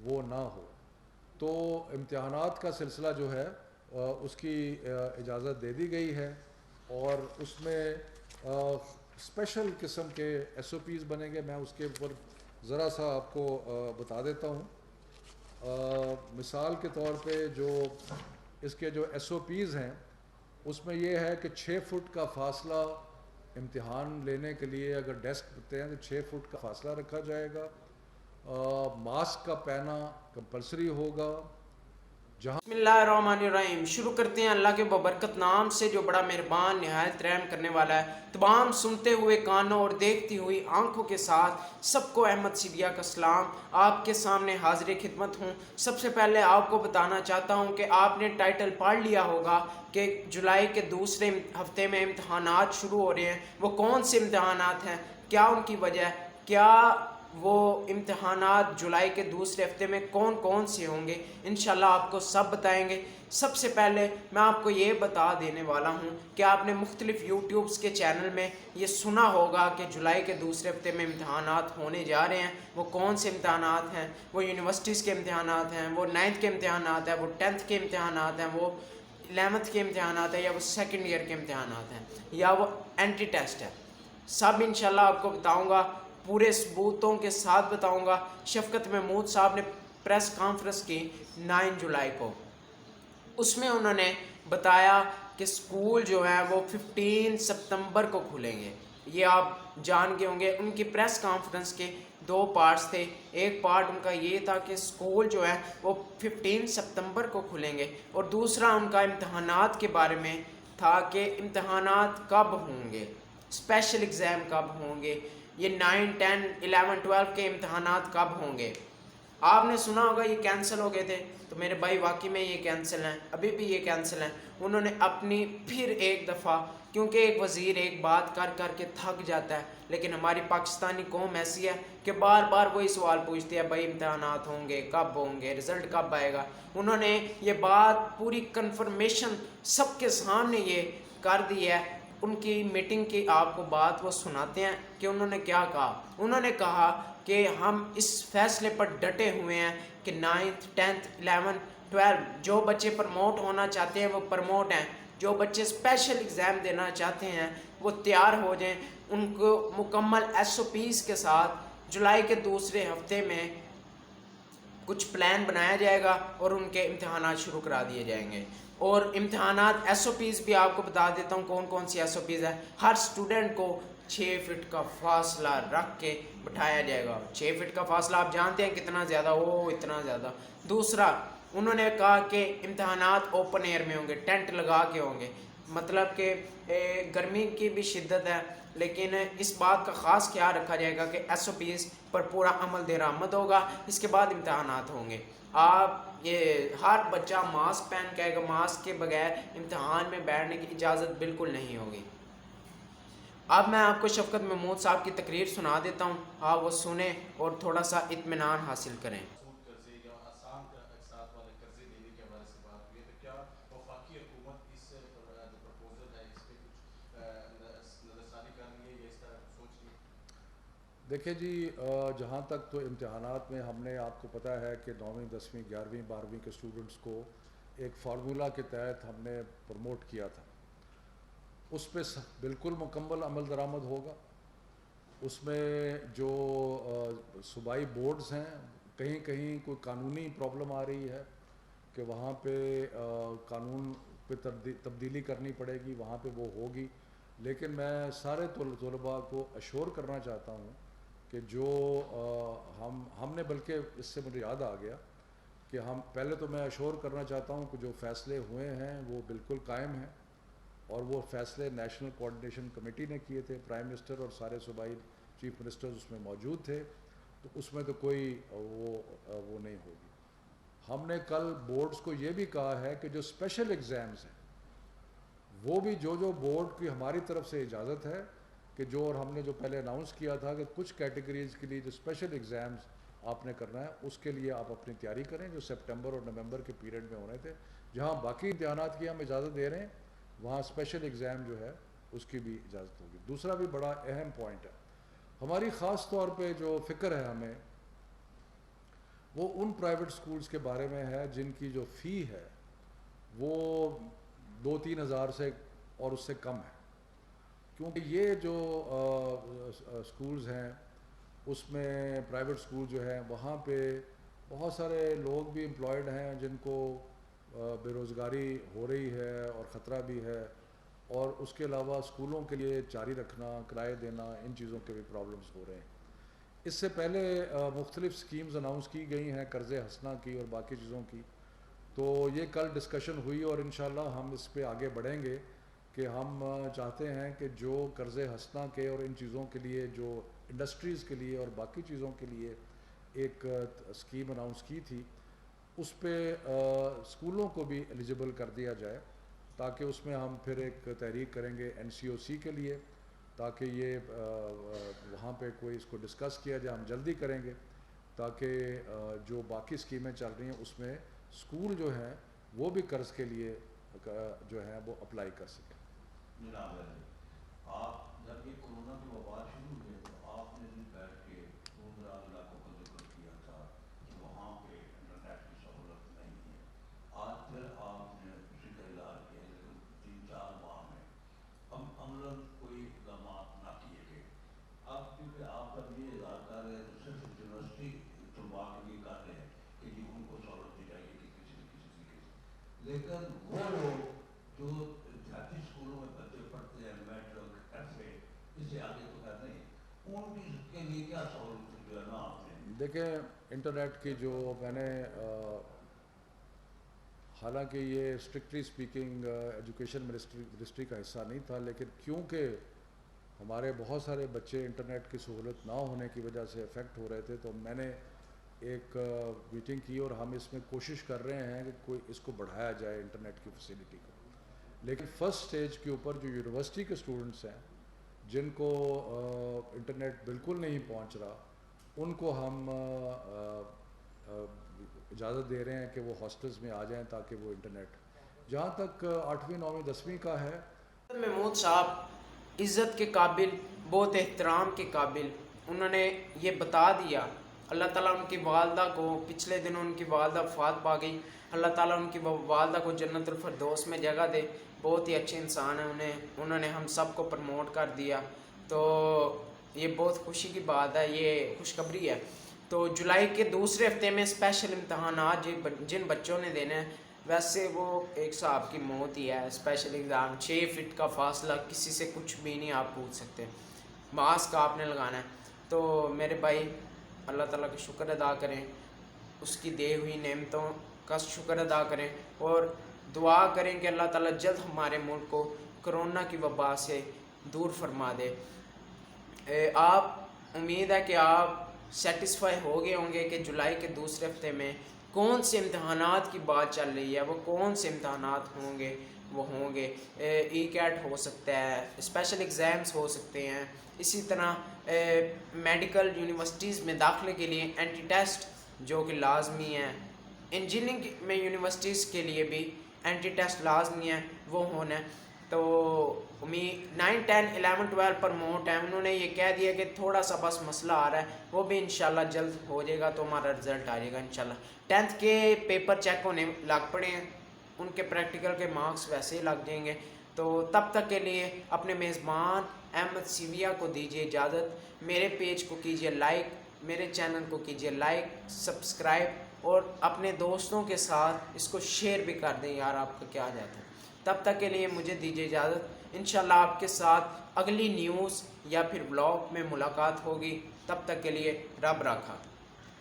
وہ نہ ہو. تو امتحانات کا سلسلہ جو ہے اس کی اجازت دے دی گئی ہے، اور اس میں اسپیشل قسم کے ایس او پیز بنیں گے. میں اس کے اوپر ذرا سا آپ کو بتا دیتا ہوں. مثال کے طور پہ جو اس کے جو ایس او پیز ہیں اس میں یہ ہے کہ 6 فٹ کا فاصلہ امتحان لینے کے لیے اگر ڈیسک ہوتے ہیں تو 6 فٹ کا فاصلہ رکھا جائے گا. ماسک کا پہنا کمپلسری ہوگا. بسم اللہ الرحمن الرحیم. شروع کرتے ہیں اللہ کے ببرکت نام سے جو بڑا مہربان نہایت رحم کرنے والا ہے. تمام سنتے ہوئے کانوں اور دیکھتی ہوئی آنکھوں کے ساتھ سب کو احمد سیدیہ کا سلام. آپ کے سامنے حاضر خدمت ہوں. سب سے پہلے آپ کو بتانا چاہتا ہوں کہ آپ نے ٹائٹل پڑھ لیا ہوگا کہ جولائی کے دوسرے ہفتے میں امتحانات شروع ہو رہے ہیں. وہ کون سے امتحانات ہیں، کیا ان کی وجہ، کیا وہ امتحانات جولائی کے دوسرے ہفتے میں کون کون سے ہوں گے، انشاءاللہ آپ کو سب بتائیں گے. سب سے پہلے میں آپ کو یہ بتا دینے والا ہوں کہ آپ نے مختلف یوٹیوبز کے چینل میں یہ سنا ہوگا کہ جولائی کے دوسرے ہفتے میں امتحانات ہونے جا رہے ہیں. وہ کون سے امتحانات ہیں؟ وہ یونیورسٹیز کے امتحانات ہیں، وہ 9th کے امتحانات ہیں، وہ 10th کے امتحانات ہیں، وہ 11th کے امتحانات ہیں، یا وہ سیکنڈ ایئر کے امتحانات ہیں، یا وہ اینٹی ٹیسٹ ہے. سب انشاءاللہ آپ کو بتاؤں گا، پورے ثبوتوں کے ساتھ بتاؤں گا. شفقت محمود صاحب نے پریس کانفرنس کی 9 جولائی کو. اس میں انہوں نے بتایا کہ سکول جو ہے وہ 15 ستمبر کو کھلیں گے. یہ آپ جان گئے ہوں گے. ان کی پریس کانفرنس کے 2 پارٹس تھے. ایک پارٹ ان کا یہ تھا کہ سکول جو ہے وہ 15 ستمبر کو کھلیں گے، اور دوسرا ان کا امتحانات کے بارے میں تھا کہ امتحانات کب ہوں گے، اسپیشل ایگزام کب ہوں گے، یہ 9 10 11 12 کے امتحانات کب ہوں گے. آپ نے سنا ہوگا یہ کینسل ہو گئے تھے، تو میرے بھائی واقعی میں یہ کینسل ہیں، ابھی بھی یہ کینسل ہیں. انہوں نے اپنی پھر ایک دفعہ، کیونکہ ایک وزیر ایک بات کر کر کے تھک جاتا ہے، لیکن ہماری پاکستانی قوم ایسی ہے کہ بار بار وہی سوال پوچھتی ہے، بھائی امتحانات ہوں گے، کب ہوں گے، رزلٹ کب آئے گا. انہوں نے یہ بات پوری کنفرمیشن سب کے سامنے یہ کر دی ہے. ان کی میٹنگ کی آپ کو بات وہ سناتے ہیں کہ انہوں نے کیا کہا. انہوں نے کہا کہ ہم اس فیصلے پر ڈٹے ہوئے ہیں کہ 9th 10th 11 12 جو بچے پروموٹ ہونا چاہتے ہیں وہ پروموٹ ہیں، جو بچے اسپیشل ایگزام دینا چاہتے ہیں وہ تیار ہو جائیں. ان کو مکمل ایس او پیز کے ساتھ جولائی کے دوسرے ہفتے میں کچھ پلان بنایا جائے گا اور ان کے امتحانات شروع کرا دیے جائیں گے. اور امتحانات ایس او پیز بھی آپ کو بتا دیتا ہوں کون کون سی ایس او پیز ہے. ہر اسٹوڈنٹ کو 6 فٹ کا فاصلہ رکھ کے بٹھایا جائے گا. 6 فٹ کا فاصلہ آپ جانتے ہیں کتنا زیادہ، اتنا زیادہ. دوسرا انہوں نے کہا کہ امتحانات اوپن ایئر میں ہوں گے، ٹینٹ لگا کے ہوں گے. مطلب کہ گرمی کی بھی شدت ہے، لیکن اس بات کا خاص خیال رکھا جائے گا کہ ایس او پیز پر پورا عمل درآمد ہوگا. اس کے بعد امتحانات ہوں گے. یہ ہر بچہ ماسک پہن کے آئے گا، ماسک کے بغیر امتحان میں بیٹھنے کی اجازت بالکل نہیں ہوگی. اب میں آپ کو شفقت محمود صاحب کی تقریر سنا دیتا ہوں، آپ وہ سنیں اور تھوڑا سا اطمینان حاصل کریں. قرضے یا آسان اقساط والے قرضے دینے کے حوالے سے بات ہوئی ہے، تو کیا وفاقی حکومت اس جو پرپوزل ہے اس پہ کچھ نظرثانی کر رہی ہے یا اس طرح سوچ رہی ہے؟ دیکھیں جی، جہاں تک تو امتحانات میں ہم نے، آپ کو پتہ ہے کہ 9ویں 10ویں 11ویں 12ویں کے اسٹوڈنٹس کو ایک فارمولا کے تحت ہم نے پروموٹ کیا تھا. اس پہ بالکل مکمل عمل درآمد ہوگا. اس میں جو صوبائی بورڈز ہیں، کہیں کہیں کوئی قانونی پرابلم آ رہی ہے کہ وہاں پہ قانون پہ تبدیلی کرنی پڑے گی، وہاں پہ وہ ہوگی. لیکن میں سارے طلباء کو اشور کرنا چاہتا ہوں کہ جو ہم نے، بلکہ اس سے مجھے یاد آ گیا کہ ہم پہلے تو میں اشور کرنا چاہتا ہوں کہ جو فیصلے ہوئے ہیں وہ بالکل قائم ہیں، اور وہ فیصلے نیشنل کوآرڈینیشن کمیٹی نے کیے تھے. پرائم منسٹر اور سارے صوبائی چیف منسٹرز اس میں موجود تھے، تو اس میں تو کوئی وہ نہیں ہوگی. ہم نے کل بورڈز کو یہ بھی کہا ہے کہ جو اسپیشل ایگزامز ہیں وہ بھی جو بورڈ کی ہماری طرف سے اجازت ہے کہ جو، اور ہم نے جو پہلے اناؤنس کیا تھا کہ کچھ کیٹیگریز کے لیے جو اسپیشل ایگزامز آپ نے کرنا ہے اس کے لیے آپ اپنی تیاری کریں، جو سپٹمبر اور نومبر کے پیریڈ میں ہونے تھے. جہاں باقی امتحانات کی ہم اجازت دے رہے ہیں وہاں اسپیشل ایگزام جو ہے اس کی بھی اجازت ہوگی. دوسرا بھی بڑا اہم پوائنٹ ہے، ہماری خاص طور پہ جو فکر ہے ہمیں وہ ان پرائیویٹ سکولز کے بارے میں ہے جن کی جو فی ہے وہ 2-3 ہزار سے اور اس سے کم ہے، کیونکہ یہ جو سکولز ہیں اس میں پرائیویٹ سکول جو ہیں وہاں پہ بہت سارے لوگ بھی امپلائڈ ہیں جن کو بے روزگاری ہو رہی ہے اور خطرہ بھی ہے، اور اس کے علاوہ اسکولوں کے لیے جاری رکھنا، کرائے دینا، ان چیزوں کے بھی پرابلمس ہو رہے ہیں۔ اس سے پہلے مختلف سکیمز اناؤنس کی گئی ہیں، قرض حسنہ کی اور باقی چیزوں کی، تو یہ کل ڈسکشن ہوئی اور انشاءاللہ ہم اس پہ آگے بڑھیں گے کہ ہم چاہتے ہیں کہ جو قرض حسنہ کے اور ان چیزوں کے لیے جو انڈسٹریز کے لیے اور باقی چیزوں کے لیے ایک اسکیم اناؤنس کی تھی، اس پہ اسکولوں کو بھی ایلیجیبل کر دیا جائے، تاکہ اس میں ہم پھر ایک تحریک کریں گے NCOC کے لیے، تاکہ یہ وہاں پہ کوئی اس کو ڈسکس کیا جائے، ہم جلدی کریں گے تاکہ جو باقی اسکیمیں چل رہی ہیں اس میں اسکول جو ہیں وہ بھی قرض کے لیے جو ہیں وہ اپلائی کر سکیں۔ جناب آپ جب یہ کورونا کی وبا شروع ہوئی تو آپ نے بھی بیٹھ کے دور دراز علاقوں کا ذکر کیا تھا کہ وہاں پہ انٹرنیٹ کی سہولت نہیں ہے، آج پھر آپ نے اسی کا اعلان کیا، لیکن 3-4 ماہ میں عملاً کوئی اقدامات نہ کیے گئے۔ اب کیونکہ آپ کا یہ اظہار کر رہے ہیں تو صرف یونیورسٹی طلباء کے لیے کر رہے ہیں کہ جی ان کو سہولت دی جائے گی کہ کسی نہ کسی طریقے سے، لیکن وہ لوگ جو دیہاتی اسکولوں میں بچے پڑھتے ہیں، میٹرک ایف اے اس سے آگے تو کہتے ہیں، ان کی کے لیے کیا سہولت جو ہے نا آپ نے؟ دیکھیں انٹرنیٹ کی جو میں نے حالانکہ یہ اسٹرکٹلی اسپیکنگ ایجوکیشن منسٹری کا حصہ نہیں تھا، لیکن کیونکہ ہمارے بہت سارے بچے انٹرنیٹ کی سہولت نہ ہونے کی وجہ سے افیکٹ ہو رہے تھے، تو میں نے ایک میٹنگ کی اور ہم اس میں کوشش کر رہے ہیں کہ کوئی اس کو بڑھایا جائے انٹرنیٹ کی فیسلٹی کو، لیکن فرسٹ سٹیج کے اوپر جو یونیورسٹی کے اسٹوڈنٹس ہیں جن کو انٹرنیٹ بالکل نہیں پہنچ رہا، ان کو ہم اجازت دے رہے ہیں کہ وہ ہاسٹلز میں آ جائیں تاکہ وہ انٹرنیٹ، جہاں تک 8ویں 9ویں 10ویں کا ہے۔ محمود صاحب عزت کے قابل، بہت احترام کے قابل، انہوں نے یہ بتا دیا، اللہ تعالیٰ ان کی والدہ کو، پچھلے دنوں ان کی والدہ وفات پا گئی، اللہ تعالیٰ ان کی والدہ کو جنت الفردوس میں جگہ دے، بہت ہی اچھے انسان ہیں، انہوں نے ہم سب کو پروموٹ کر دیا، تو یہ بہت خوشی کی بات ہے، یہ خوشخبری ہے۔ تو جولائی کے دوسرے ہفتے میں اسپیشل امتحانات جن بچوں نے دینے ہیں، ویسے وہ ایک صاحب کی موت ہی ہے، اسپیشل ایگزام 6 فٹ کا فاصلہ، کسی سے کچھ بھی نہیں آپ پوچھ سکتے، ماسک آپ نے لگانا ہے۔ تو میرے بھائی اللہ تعالیٰ کا شکر ادا کریں، اس کی دی ہوئی نعمتوں کا شکر ادا کریں اور دعا کریں کہ اللہ تعالیٰ جلد ہمارے ملک کو کرونا کی وبا سے دور فرما دے۔ آپ امید ہے کہ آپ سیٹسفائی ہو گئے ہوں گے کہ جولائی کے دوسرے ہفتے میں کون سے امتحانات کی بات چل رہی ہے، وہ کون سے امتحانات ہوں گے، وہ ہوں گے ای کیٹ ہو سکتا ہے، اسپیشل ایگزامس ہو سکتے ہیں، اسی طرح میڈیکل یونیورسٹیز میں داخلے کے لیے اینٹی ٹیسٹ جو کہ لازمی ہیں، انجینئرنگ میں یونیورسٹیز کے لیے بھی اینٹی ٹیسٹ لازمی ہیں، وہ ہونا ہے۔ تو 9, 10, 11, 12 پروموٹ ہیں، انہوں نے یہ کہہ دیا کہ تھوڑا سا بس مسئلہ آ رہا ہے، وہ بھی انشاءاللہ جلد ہو جائے گا، تو ہمارا رزلٹ آ جائے گا انشاءاللہ۔ 10th کے پیپر چیک ہونے لگ پڑے ہیں، ان کے پریکٹیکل کے مارکس ویسے ہی لگ جائیں گے، تو تب تک کے لیے اپنے میزبان احمد سیویہ کو دیجیے اجازت، میرے پیج کو کیجیے لائک، میرے چینل کو کیجیے لائک، سبسکرائب اور اپنے دوستوں کے ساتھ اس کو شیئر بھی کر دیں، یار آپ کا کیا جاتا ہے۔ تب تک کے لیے مجھے دیجیے اجازت، انشاءاللہ آپ کے ساتھ اگلی نیوز یا پھر بلاگ میں ملاقات ہوگی، تب تک کے لیے رب رکھا۔